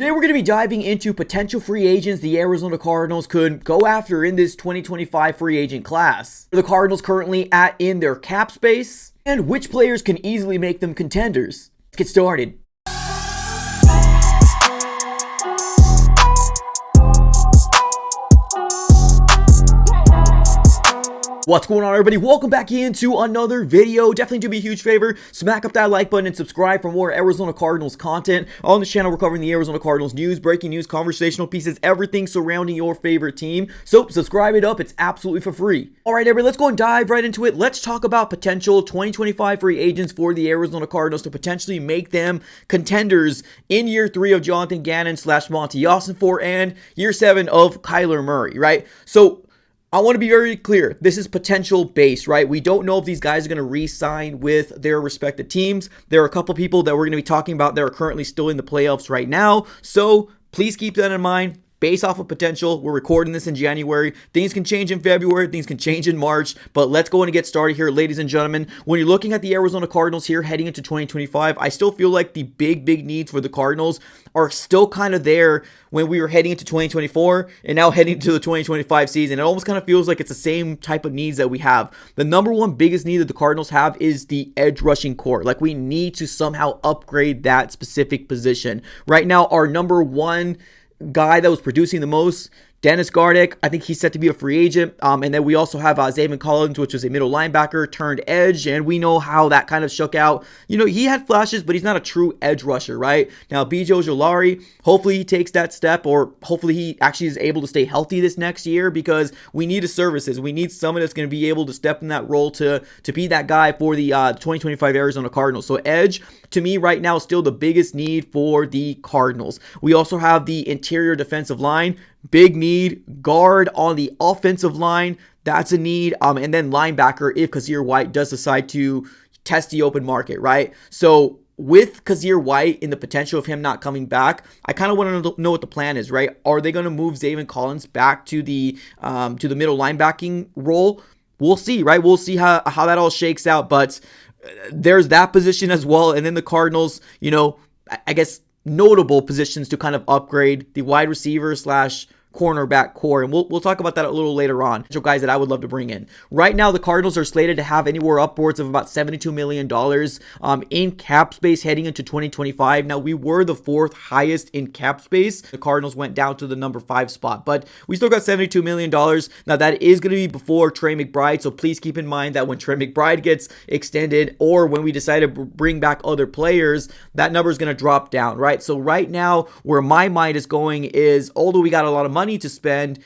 Today we're going to be diving into potential free agents the Arizona Cardinals could go after in this 2025 free agent class. Are the Cardinals currently in their cap space? And which players can easily make them contenders? Let's get started. What's going on, everybody? Welcome back into another video. Definitely do me a huge favor, smack up that like button and subscribe for more Arizona Cardinals content. On this channel, we're covering the Arizona Cardinals news, breaking news, conversational pieces, everything surrounding your favorite team. So subscribe it up. It's absolutely for free. All right, everybody, let's go and dive right into it. Let's talk about potential 2025 free agents for the Arizona Cardinals to potentially make them contenders in year 3 of Jonathan Gannon / Monty Ossenfort and year 7 of Kyler Murray, right? So I want to be very clear. This is potential based, right? We don't know if these guys are going to re-sign with their respective teams. There are a couple people that we're going to be talking about that are currently still in the playoffs right now. So please keep that in mind. Based off of potential, we're recording this in January. Things can change in February, things can change in March, but let's go and get started here, ladies and gentlemen. When you're looking at the Arizona Cardinals here heading into 2025, I still feel like the big needs for the Cardinals are still kind of there when we were heading into 2024 and now heading to the 2025 season. It almost kind of feels like it's the same type of needs that we have. The number one biggest need that the Cardinals have is the edge rushing core. Like, we need to somehow upgrade that specific position. Right now, our number one guy that was producing the most, Dennis Gardeck, I think he's set to be a free agent. And then we also have Zaven Collins, which is a middle linebacker turned edge. And we know how that kind of shook out. You know, he had flashes, but he's not a true edge rusher, right? Now, BJ Ojulari, hopefully he takes that step, or hopefully he actually is able to stay healthy this next year, because we need his services. We need someone that's going to be able to step in that role to be that guy for the 2025 Arizona Cardinals. So edge, to me right now, is still the biggest need for the Cardinals. We also have the interior defensive line. Big need. Guard on the offensive line, that's a need. And then linebacker, if Kazir White does decide to test the open market, right? So with Kazir White and the potential of him not coming back, I kind of want to know what the plan is, right? Are they going to move Zaven Collins back to the middle linebacking role? We'll see, right? We'll see how that all shakes out. But there's that position as well. And then the Cardinals, you know, I guess notable positions to kind of upgrade the wide receiver / cornerback core, and we'll talk about that a little later on. Guys that I would love to bring in. Right now, the Cardinals are slated to have anywhere upwards of about $72 million in cap space heading into 2025. Now, we were the 4th highest in cap space. The Cardinals went down to the number 5 spot, but we still got $72 million. Now, that is going to be before Trey McBride, so please keep in mind that when Trey McBride gets extended, or when we decide to bring back other players, that number is going to drop down, right? So right now, where my mind is going is, although we got a lot of money to spend,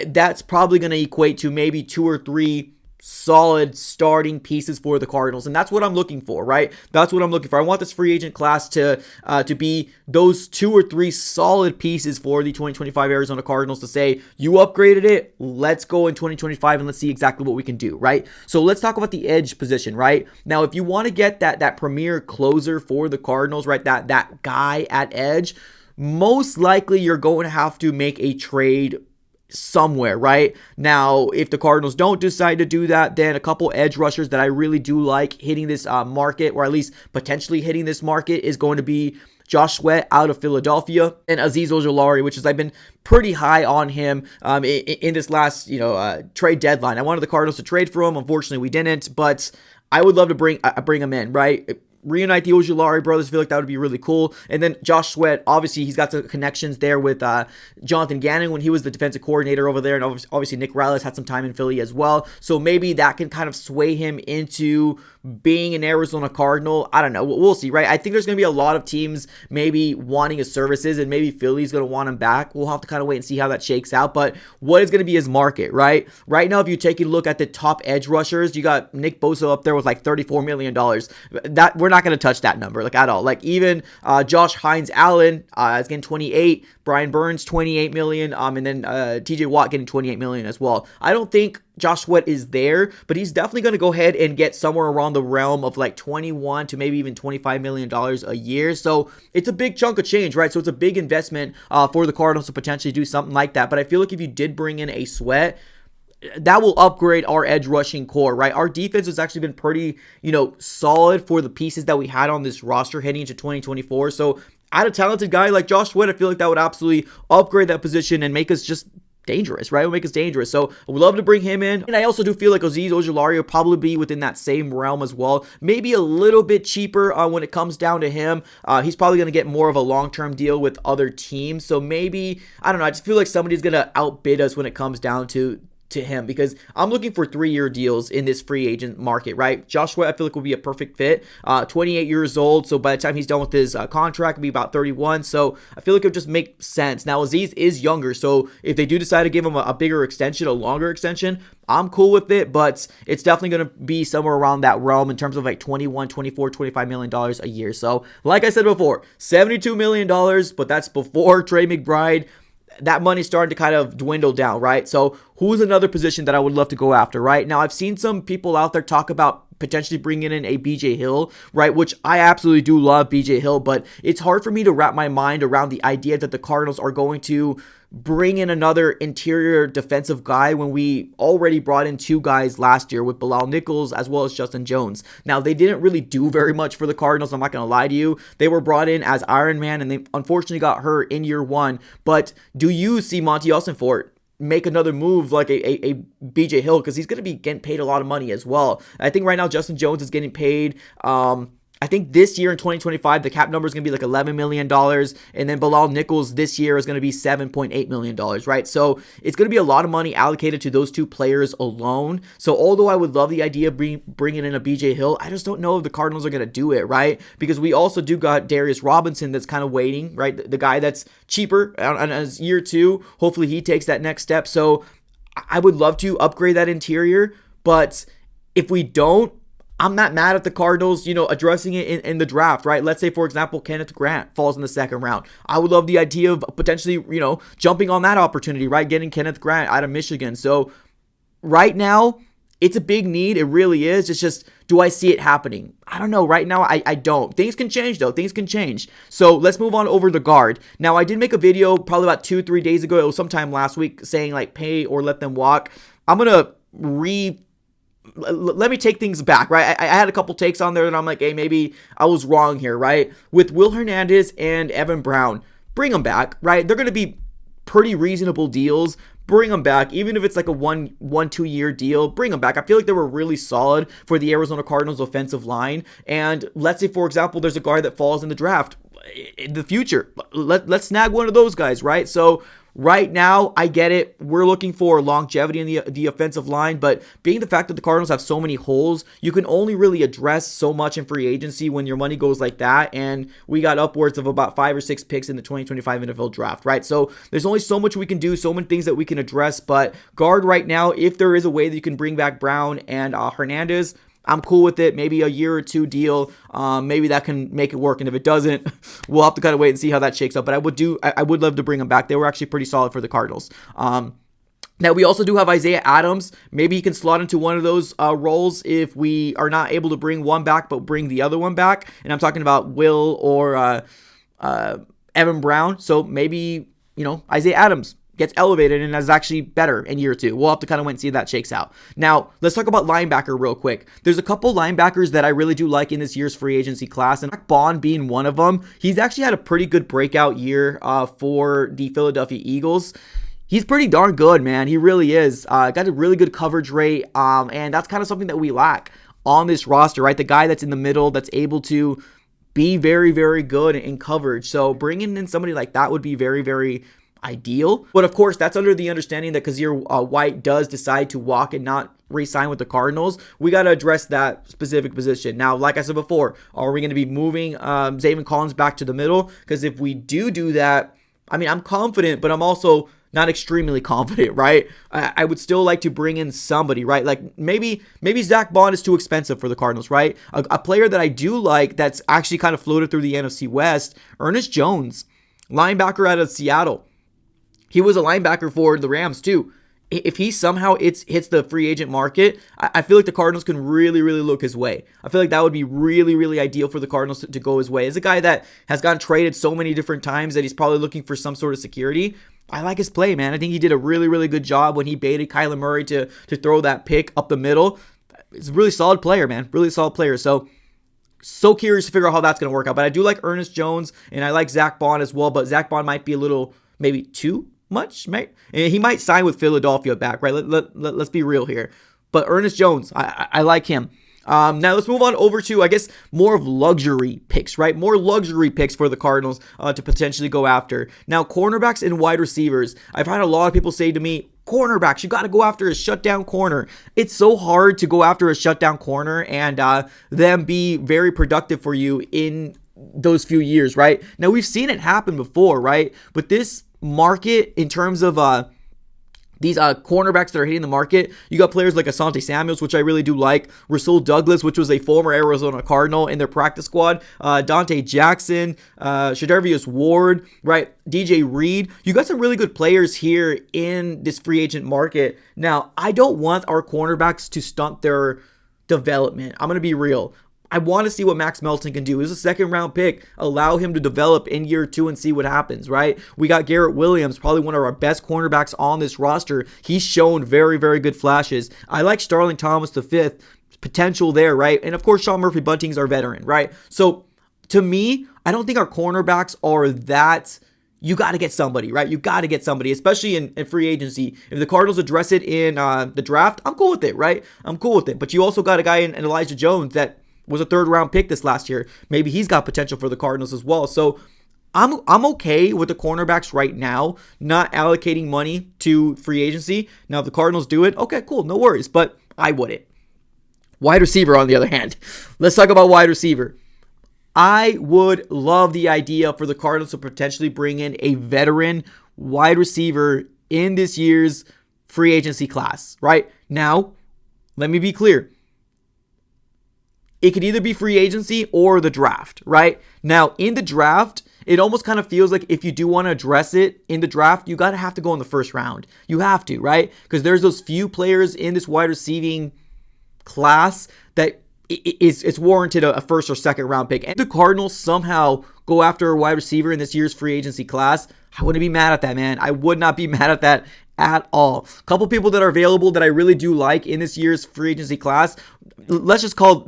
that's probably going to equate to maybe 2 or 3 solid starting pieces for the Cardinals, and that's what I'm looking for, right? That's what I'm looking for. I want this free agent class to be those 2 or 3 solid pieces for the 2025 Arizona Cardinals to say, you upgraded it, let's go in 2025 and let's see exactly what we can do, right? So let's talk about the edge position, right? Now, if you want to get that premier closer for the Cardinals, right, that guy at edge, most likely you're going to have to make a trade somewhere, right? Now, if the Cardinals don't decide to do that, then a couple edge rushers that I really do like hitting this market, or at least potentially hitting this market, is going to be Josh Sweat out of Philadelphia and Azeez Ojulari, which is, I've been pretty high on him in this last trade deadline. I wanted the Cardinals to trade for him. Unfortunately, we didn't, but I would love to bring him in, right? Reunite the Ojulari brothers. I feel like that would be really cool. And then Josh Sweat, obviously, he's got some connections there with Jonathan Gannon when he was the defensive coordinator over there. And obviously, Nick Riley's had some time in Philly as well. So maybe that can kind of sway him into being an Arizona Cardinal. I don't know. We'll see, right? I think there's going to be a lot of teams maybe wanting his services, and maybe Philly's going to want him back. We'll have to kind of wait and see how that shakes out. But what is going to be his market, right? Right now, if you take a look at the top edge rushers, you got Nick Bosa up there with like $34 million. That we're not going to touch that number like at all. Like even Josh Hines Allen is getting 28, Brian Burns 28 million, and then TJ Watt getting 28 million as well. I don't think Josh Sweat is there, but he's definitely going to go ahead and get somewhere around the realm of like 21 to maybe even $25 million a year. So it's a big chunk of change, right? So it's a big investment for the Cardinals to potentially do something like that. But I feel like if you did bring in a Sweat, that will upgrade our edge rushing core, right? Our defense has actually been pretty, solid for the pieces that we had on this roster heading into 2024. So add a talented guy like Josh Sweat, I feel like that would absolutely upgrade that position and make us just dangerous, right? It would make us dangerous. So I would love to bring him in. And I also do feel like Azeez Ojulari will probably be within that same realm as well. Maybe a little bit cheaper when it comes down to him. He's probably going to get more of a long-term deal with other teams. So maybe, I don't know, I just feel like somebody's going to outbid us when it comes down to him, because I'm looking for 3-year deals in this free agent market, right? Josh Sweat, I feel like will be a perfect fit. 28 years old, so by the time he's done with his contract, he'll be about 31. So I feel like it would just make sense. Now Azeez is younger, so if they do decide to give him a bigger extension, a longer extension, I'm cool with it, but it's definitely going to be somewhere around that realm in terms of like 21, 24, $25 million a year. So like I said before, $72 million, but that's before Trey McBride. That money's starting to kind of dwindle down, right? So who's another position that I would love to go after, right? Now, I've seen some people out there talk about potentially bringing in a BJ Hill, right? Which I absolutely do love BJ Hill, but it's hard for me to wrap my mind around the idea that the Cardinals are going to bring in another interior defensive guy when we already brought in 2 guys last year with Bilal Nichols as well as Justin Jones. Now, they didn't really do very much for the Cardinals. I'm not going to lie to you. They were brought in as Iron Man, and they unfortunately got hurt in year 1. But do you see Monty Ossenfort make another move like a BJ Hill? Because he's going to be getting paid a lot of money as well. I think right now Justin Jones is getting paid I think this year in 2025, the cap number is going to be like $11 million. And then Bilal Nichols this year is going to be $7.8 million, right? So it's going to be a lot of money allocated to those 2 players alone. So although I would love the idea of bringing in a BJ Hill, I just don't know if the Cardinals are going to do it, right? Because we also do got Darius Robinson that's kind of waiting, right? The guy that's cheaper on his year 2. Hopefully he takes that next step. So I would love to upgrade that interior. But if we don't, I'm not mad at the Cardinals, addressing it in the draft, right? Let's say, for example, Kenneth Grant falls in the 2nd round. I would love the idea of potentially, jumping on that opportunity, right? Getting Kenneth Grant out of Michigan. So right now, it's a big need. It really is. It's just, do I see it happening? I don't know. Right now, I don't. Things can change, though. Things can change. So let's move on over to guard. Now, I did make a video probably about 2-3 days ago. It was sometime last week saying, like, pay or let them walk. I'm going to let me take things back, right? I had a couple takes on there and I'm like, hey, maybe I was wrong here, right? With Will Hernandez and Evan Brown, bring them back, right? They're going to be pretty reasonable deals. Bring them back, even if it's like a 1-2 year deal. Bring them back. I feel like they were really solid for the Arizona Cardinals offensive line. And let's say, for example, there's a guard that falls in the draft in the future. Let's snag one of those guys, right? So right now, I get it. We're looking for longevity in the offensive line, but being the fact that the Cardinals have so many holes, you can only really address so much in free agency when your money goes like that, and we got upwards of about 5 or 6 picks in the 2025 NFL draft, right? So there's only so much we can do, so many things that we can address, but guard right now, if there is a way that you can bring back Brown and Hernandez, I'm cool with it. Maybe a year or 2 deal. Maybe that can make it work. And if it doesn't, we'll have to kind of wait and see how that shakes up. But I would love to bring them back. They were actually pretty solid for the Cardinals. Now, we also do have Isaiah Adams. Maybe he can slot into one of those roles if we are not able to bring one back, but bring the other one back. And I'm talking about Will or Evan Brown. So maybe, Isaiah Adams gets elevated and is actually better in year 2. We'll have to kind of wait and see if that shakes out. Now, let's talk about linebacker real quick. There's a couple linebackers that I really do like in this year's free agency class, and Zach Bond being one of them. He's actually had a pretty good breakout year for the Philadelphia Eagles. He's pretty darn good, man. He really is. Got a really good coverage rate, and that's kind of something that we lack on this roster, right? The guy that's in the middle that's able to be very, very good in coverage. So bringing in somebody like that would be very, very ideal. But of course, that's under the understanding that Kazir White does decide to walk and not re-sign with the Cardinals. We got to address that specific position. Now, like I said before, are we going to be moving Zaven Collins back to the middle? Because if we do that, I mean, I'm confident, but I'm also not extremely confident, right? I would still like to bring in somebody, right? Like maybe Zach Bond is too expensive for the Cardinals, right? A player that I do like that's actually kind of floated through the NFC West, Ernest Jones, linebacker out of Seattle. He was a linebacker for the Rams too. If he somehow hits the free agent market, I feel like the Cardinals can really, really look his way. I feel like that would be really, really ideal for the Cardinals to go his way. As a guy that has gotten traded so many different times that he's probably looking for some sort of security, I like his play, man. I think he did a really, really good job when he baited Kyler Murray to throw that pick up the middle. He's a really solid player, man. Really solid player. So So curious to figure out how that's going to work out. But I do like Ernest Jones, and I like Zach Bond as well. But Zach Bond might be a little, maybe too much, right? And he might sign with Philadelphia back, right? Let's be real here. But Ernest Jones, I like him. Now let's move on over to, I guess, more of luxury picks, right? More luxury picks for the Cardinals to potentially go after. Now, cornerbacks and wide receivers. I've had a lot of people say to me, cornerbacks, you got to go after a shutdown corner. It's so hard to go after a shutdown corner and them be very productive for you in those few years, right? Now, we've seen it happen before, right? But this market, in terms of these cornerbacks that are hitting the market, you got players like Asante Samuels, which I really do like, Rasul Douglas, which was a former Arizona Cardinal in their practice squad, Dante Jackson, Shadarvius Ward, right, DJ Reed. You got some really good players here in this free agent market. Now, I don't want our cornerbacks to stunt their development. I'm going to be real. I want to see what Max Melton can do. He's a second round pick. Allow him to develop in year 2 and see what happens, right? We got Garrett Williams, probably one of our best cornerbacks on this roster. He's shown very, very good flashes. I like Starling Thomas V, potential there, right? And of course, Sean Murphy Bunting's our veteran, right? So to me, I don't think our cornerbacks are that. You got to get somebody, right? You got to get somebody, especially in free agency. If the Cardinals address it in the draft, I'm cool with it, right? I'm cool with it. But you also got a guy in Elijah Jones that was a third round pick this last year. Maybe he's got potential for the Cardinals as well. So I'm okay with the cornerbacks right now, not allocating money to free agency. Now, if the Cardinals do it, okay, cool, no worries. But I wouldn't. Wide receiver, on the other hand. Let's talk about wide receiver. I would love the idea for the Cardinals to potentially bring in a veteran wide receiver in this year's free agency class, right? Now, let me be clear. It could either be free agency or the draft, right? Now, in the draft, it almost kind of feels like if you do want to address it in the draft, you got to have to go in the first round. You have to, right? Because there's those few players in this wide receiving class that it's warranted a first or second round pick. And the Cardinals somehow go after a wide receiver in this year's free agency class, I wouldn't be mad at that, man. I would not be mad at that at all. A couple people that are available that I really do like in this year's free agency class. Let's just talk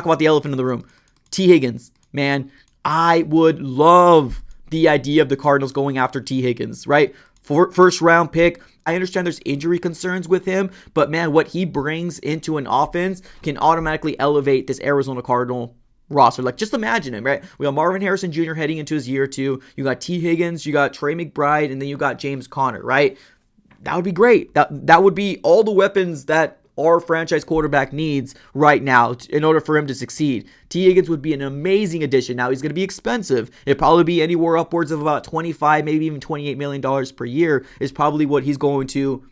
about the elephant in the room. T. Higgins, man. I would love the idea of the Cardinals going after T. Higgins, right? First round pick. I understand there's injury concerns with him, but man, what he brings into an offense can automatically elevate this Arizona Cardinal roster. Like, just imagine him, right? We got Marvin Harrison Jr. heading into his year 2. You got T. Higgins, you got Trey McBride, and then you got James Conner, right? That would be great. That would be all the weapons that our franchise quarterback needs right now in order for him to succeed. T. Higgins would be an amazing addition. Now, he's going to be expensive. It'd probably be anywhere upwards of about $25, maybe even $28 million per year is probably what he's going to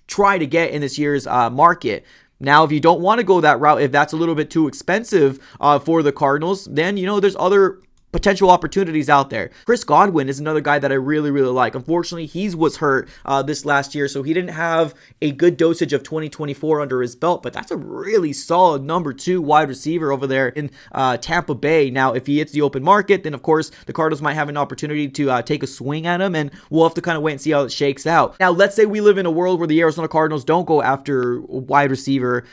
try to get in this year's market. Now, if you don't want to go that route, if that's a little bit too expensive for the Cardinals, then, there's other potential opportunities out there. Chris Godwin is another guy that I really, really like. Unfortunately, he was hurt this last year, so he didn't have a good dosage of 2024 under his belt, but that's a really solid number 2 wide receiver over there in Tampa Bay. Now, if he hits the open market, then of course the Cardinals might have an opportunity to take a swing at him, and we'll have to kind of wait and see how it shakes out. Now, let's say we live in a world where the Arizona Cardinals don't go after wide receiver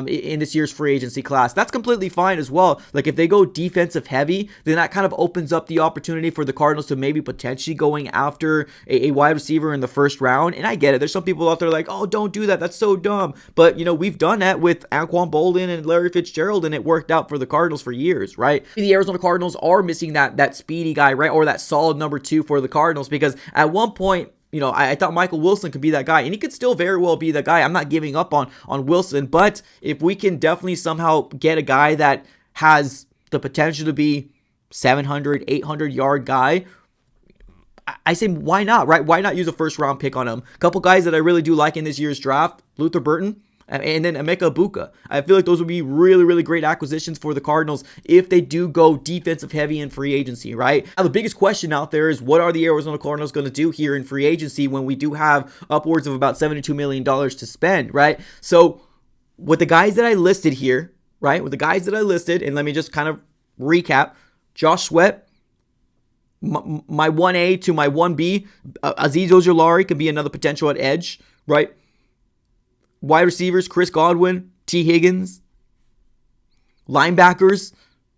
in this year's free agency class. That's completely fine as well. Like, if they go defensive heavy, then that kind of opens up the opportunity for the Cardinals to maybe potentially going after a wide receiver in the first round. And I get it. There's some people out there like, oh, don't do that. That's so dumb. But, we've done that with Anquan Boldin and Larry Fitzgerald, and it worked out for the Cardinals for years, right? The Arizona Cardinals are missing that speedy guy, right? Or that solid number 2 for the Cardinals, because at one point, I thought Michael Wilson could be that guy, and he could still very well be that guy. I'm not giving up on Wilson, but if we can definitely somehow get a guy that has the potential to be 700, 800-yard guy, I say, why not, right? Why not use a first-round pick on him? A couple guys that I really do like in this year's draft, Luther Burton, and then Emeka Egbuka. I feel like those would be really, really great acquisitions for the Cardinals if they do go defensive heavy in free agency, right? Now, the biggest question out there is, what are the Arizona Cardinals going to do here in free agency when we do have upwards of about $72 million to spend, right? So with the guys that I listed here, right? With the guys that I listed, and let me just kind of recap. Josh Sweat, my 1A to my 1B. Azeez Ojulari could be another potential at edge, right? Wide receivers, Chris Godwin, T. Higgins. linebackers,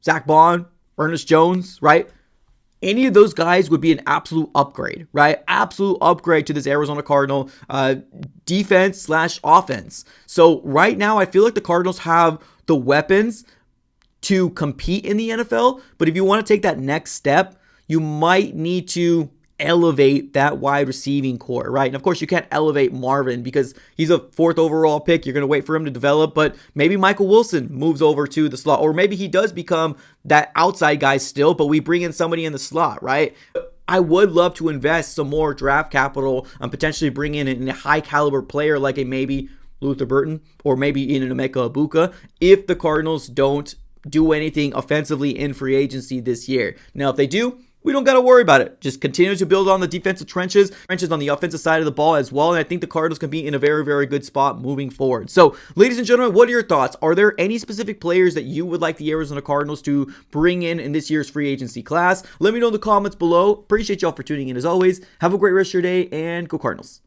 Zach Bond, Ernest Jones, right? Any of those guys would be an absolute upgrade, right? Absolute upgrade to this Arizona Cardinal defense slash offense. So right now, I feel like the Cardinals have the weapons to compete in the NFL. But if you want to take that next step, you might need to elevate that wide receiving core, right? And of course, you can't elevate Marvin because he's a 4th overall pick. You're going to wait for him to develop, but maybe Michael Wilson moves over to the slot, or maybe he does become that outside guy still, but we bring in somebody in the slot, right? I would love to invest some more draft capital and potentially bring in a high caliber player like a maybe Luther Burton or maybe in an Emeka Ibuka if the Cardinals don't do anything offensively in free agency this year. Now, if they do, we don't got to worry about it. Just continue to build on the defensive trenches on the offensive side of the ball as well. And I think the Cardinals can be in a very, very good spot moving forward. So, ladies and gentlemen, what are your thoughts? Are there any specific players that you would like the Arizona Cardinals to bring in this year's free agency class? Let me know in the comments below. Appreciate y'all for tuning in as always. Have a great rest of your day and go Cardinals.